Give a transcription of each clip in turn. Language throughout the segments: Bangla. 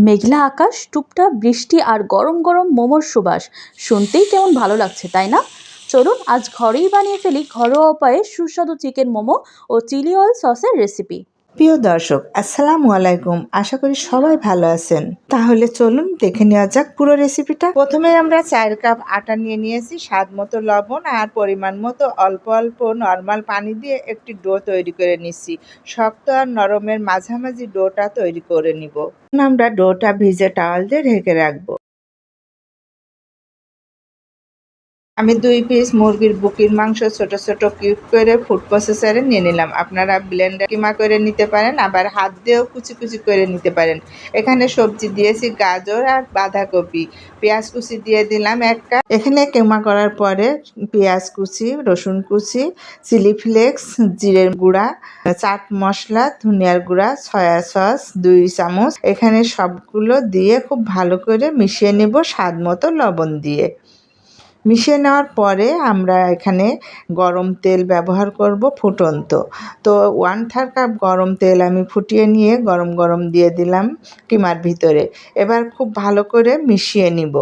মেঘলা আকাশ, টুপটাপ বৃষ্টি আর গরম গরম মোমোর সুবাস শুনতেই কেমন ভালো লাগছে, তাই না? চলুন আজ ঘরেই বানিয়ে ফেলি ঘরোয়া উপায়ে সুস্বাদু চিকেন মোমো ও চিলি অয়েল সসের রেসিপি। প্রিয় দর্শক, আসসালামু আলাইকুম। আশা করি সবাই ভালো আছেন। তাহলে চলুন দেখে নেওয়া যাক পুরো রেসিপিটা। প্রথমে আমরা 4 কাপ আটা নিয়ে নিয়েছি, স্বাদ মতো লবণ আর পরিমাণ মতো অল্প অল্প নর্মাল পানি দিয়ে একটি ডো তৈরি করে নিচ্ছি। শক্ত আর নরমের মাঝামাঝি ডোটা তৈরি করে নিব। আমরা ডোটা ভিজে টাওয়াল দিয়ে ঢেকে রাখবো। আমি 2 পিস মুরগির বুকের মাংস ছোট ছোট কিউব করে ফুড প্রসেসরে নিয়ে নিলাম। আপনারা ব্লেন্ডার কিমা করে নিতে পারেন, আবার হাত দিয়েও কুচি কুচি করে নিতে পারেন। এখানে সবজি দিয়েছি গাজর আর বাঁধাকপি, পেঁয়াজ কুচি দিয়ে দিলাম 1 কাপ। এখানে কিমা করার পরে পেঁয়াজ কুচি, রসুন কুচি, চিলি ফ্লেক্স, জিরের গুঁড়া, চাট মশলা, ধনিয়ার গুঁড়া, সয়া সস 2 চামচ এখানে সবগুলো দিয়ে খুব ভালো করে মিশিয়ে নেব স্বাদ মতো লবণ দিয়ে। মিশিয়ে নেওয়ার পরে আমরা এখানে গরম তেল ব্যবহার করব ফুটন্ত। তো 1/3 কাপ গরম তেল আমি ফুটিয়ে নিয়ে গরম গরম দিয়ে দিলাম কিমার ভিতরে। এবার খুব ভালো করে মিশিয়ে নিব।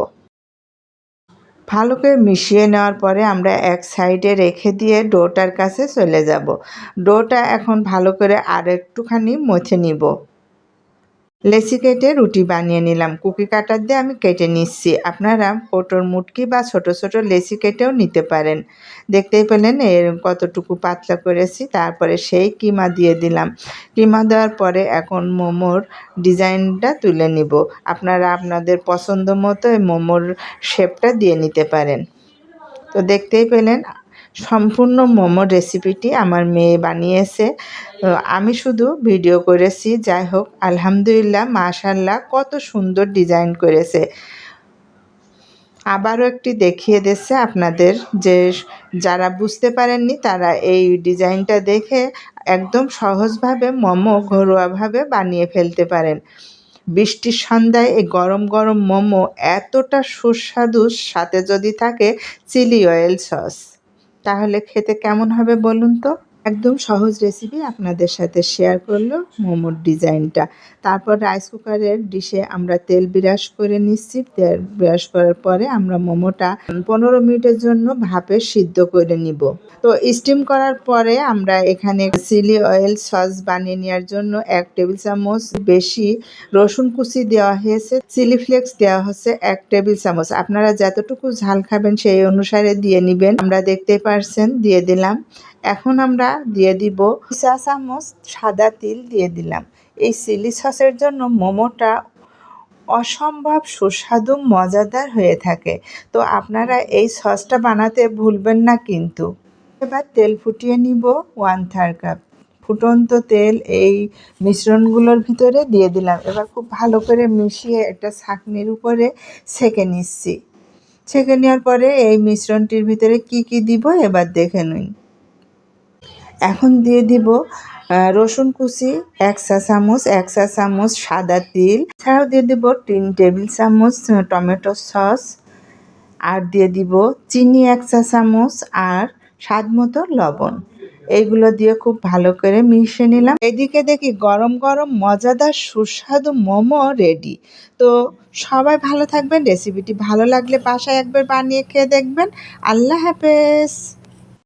ভালো করে মিশিয়ে নেওয়ার পরে আমরা এক সাইডে রেখে দিয়ে ডোটার কাছে চলে যাব। ডোটা এখন ভালো করে আর একটুখানি মথে নিব। লেচি কেটে রুটি বানিয়ে নিলাম। কুকি কাটার দিয়ে আমি কেটে নিচ্ছি। আপনারা কোটোর মুটকি বা ছোট ছোট লেচি কেটেও নিতে পারেন। দেখতেই পেলেন এর কতটুকু পাতলা করেছি। তারপরে সেই কিমা দিয়ে দিলাম। কিমা দেওয়ার পরে এখন মোমোর ডিজাইনটা তুলে নিব। আপনারা আপনাদের পছন্দ মতো এই মোমোর শেপটা দিয়ে নিতে পারেন। তো দেখতেই পেলেন সম্পূর্ণ মোমোর রেসিপিটি আমার মেয়ে বানিয়েছে। আমি শুধু ভিডিও করেছি। যাই হোক, আলহামদুলিল্লাহ, মাশাআল্লাহ, কত সুন্দর ডিজাইন করেছে। আবারও একটি দেখিয়ে দিচ্ছে আপনাদের, যে যারা বুঝতে পারেননি তারা এই ডিজাইনটা দেখে একদম সহজভাবে মোমো ঘরোয়াভাবে বানিয়ে ফেলতে পারেন। বৃষ্টির সন্ধ্যায় এই গরম গরম মোমো এতটা সুস্বাদু, সাথে যদি থাকে চিলি অয়েল সস, তাহলে খেতে কেমন হবে বলুন তো? একদম সহজ রেসিপি আপনাদের সাথে শেয়ার করলো মোমোর ডিজাইনটা। তারপর রাইস কুকারের ডিশে আমরা তেল ব্রাশ করে নিচ্ছি। তেল ব্রাশ করার পরে আমরা মোমোটা 15 মিনিটের জন্য ভাপে সিদ্ধ করে নিব। তো স্টিম করার পরে আমরা এখানে চিলি অয়েল সস বানিয়ে নেওয়ার জন্য 1 টেবিল চামচ বেশি রসুন কুচি দেওয়া হয়েছে। চিলি ফ্লেক্স দেওয়া হচ্ছে 1 টেবিল চামচ। আপনারা যতটুকু ঝাল খাবেন সেই অনুসারে দিয়ে নেবেন। আমরা দেখতেই পারছেন দিয়ে দিলাম। এখন আমরা দিয়ে দিব 2 চা চামচ সাদা তিল দিয়ে দিলাম। এই চিলি সসের জন্য মোমোটা অসম্ভব সুস্বাদু মজাদার হয়ে থাকে। তো আপনারা এই সসটা বানাতে ভুলবেন না কিন্তু। এবার তেল ফুটিয়ে নিব 1/3 কাপ। ফুটন্ত তেল এই মিশ্রণগুলোর ভিতরে দিয়ে দিলাম। এবার খুব ভালো করে মিশিয়ে একটা ছাঁকনির উপরে ছেঁকে নিচ্ছি। ছেঁকে নেওয়ার পরে এই মিশ্রণটির ভিতরে কি কি দিব এবার দেখে নিন। এখন দিয়ে দিব রসুন কুচি 1 চা চামচ, 1 চা চামচ সাদা তিল, এছাড়াও দিয়ে দিব 3 টেবিল চামচ টমেটো সস, আর দিয়ে দিব চিনি 1 চা চামচ আর স্বাদ মতো লবণ। এইগুলো দিয়ে খুব ভালো করে মিশিয়ে নিলাম। এদিকে দেখি গরম গরম মজাদার সুস্বাদু মোমো রেডি। তো সবাই ভালো থাকবেন। রেসিপিটি ভালো লাগলে বাসায় একবার বানিয়ে খেয়ে দেখবেন। আল্লাহ হাফেজ।